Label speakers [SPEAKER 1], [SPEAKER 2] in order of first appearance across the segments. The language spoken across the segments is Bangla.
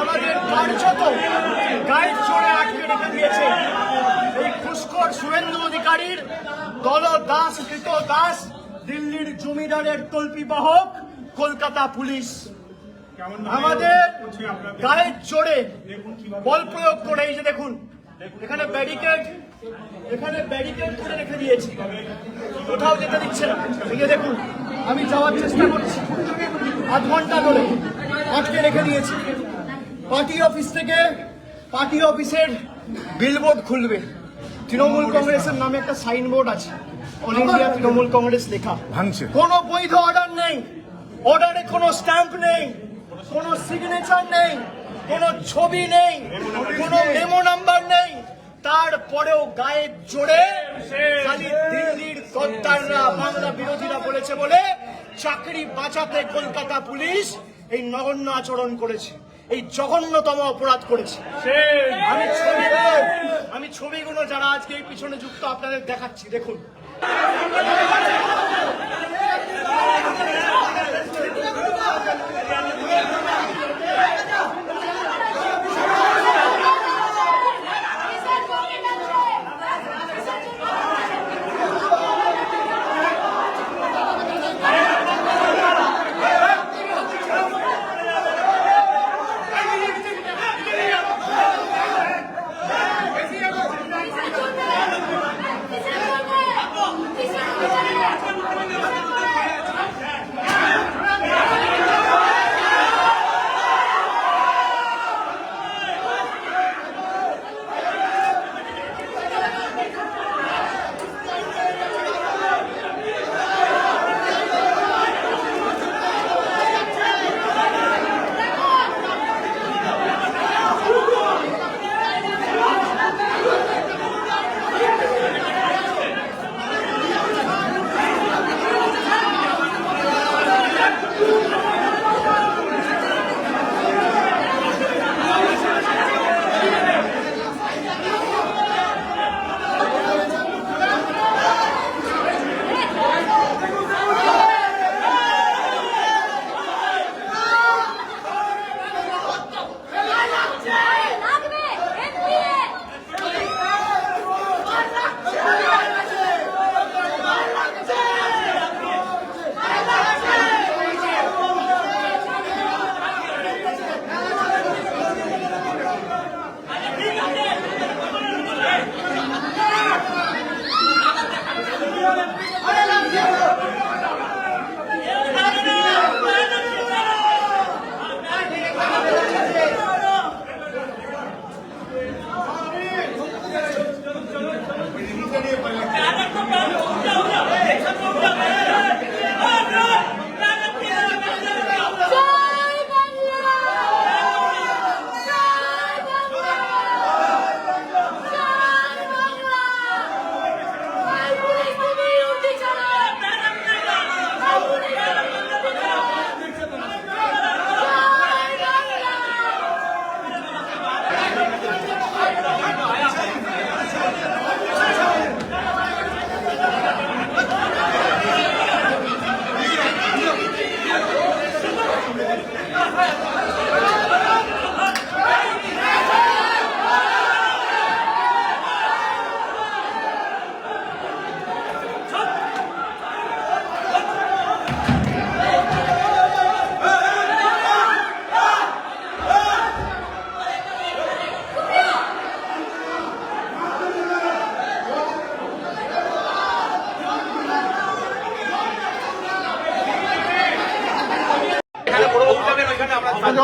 [SPEAKER 1] আমাদের কার্যত গাইড জোরে আটকে রেখে দিয়েছে এই ঘুষখোর শুভেন্দু অধিকারীর দলদাস কৃত দাস দিল্লির জমিদারের তল্পি বাহক কলকাতা পুলিশ। আমাদের গাইড জোরে বল প্রয়োগ করে এই যে দেখুন এখানে ব্যারিকেড করে রেখে দিয়েছে, কোথাও যেতে দিচ্ছে না। এই যে দেখুন আমি যাওয়ার চেষ্টা করছি, আধ ঘন্টা ধরে আটকে রেখে দিয়েছে। পার্টি অফিসের বিলবোর্ড খুলবে, তৃণমূল কংগ্রেসের নামে একটা সাইনবোর্ড আছে, অল ইন্ডিয়া তৃণমূল কংগ্রেস লেখা। কোনো বৈধ অর্ডার নেই, অর্ডারে কোনো স্ট্যাম্প নেই, কোনো সিগনেচার নেই, কোনো ছবি নেই, কোনো মেমো নাম্বার নেই। তারপরেও গায়ের জোরে খালি দিল্লির গদ্দাররা বাংলা বিরোধীরা বলেছে বলে চাকরি বাঁচাতে কলকাতা পুলিশ এই নগণ্য আচরণ করেছে, এই জঘন্যতম অপরাধ করেছে। আমি ছবিগুলো যারা আজকে এই পিছনে যুক্ত আপনাদের দেখাচ্ছি, দেখুন।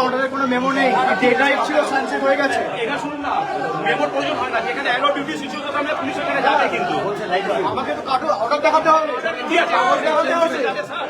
[SPEAKER 1] অর্ডারের কোনো মেমো নেই, ডেটাই ছিল সানসেট হয়ে গেছে।
[SPEAKER 2] এটা শুনুন না, মেমোর প্রয়োজন হয় না, যেখানে অ্যালো ডিউটি সিচুয়েশন আমরা পুলিশ এখানে যাবে, কিন্তু
[SPEAKER 1] আমাকে তো কাটো অর্ডার দেখাতে হবে।
[SPEAKER 2] ঠিক আছে, অর্ডার দেখাতে হবে স্যার।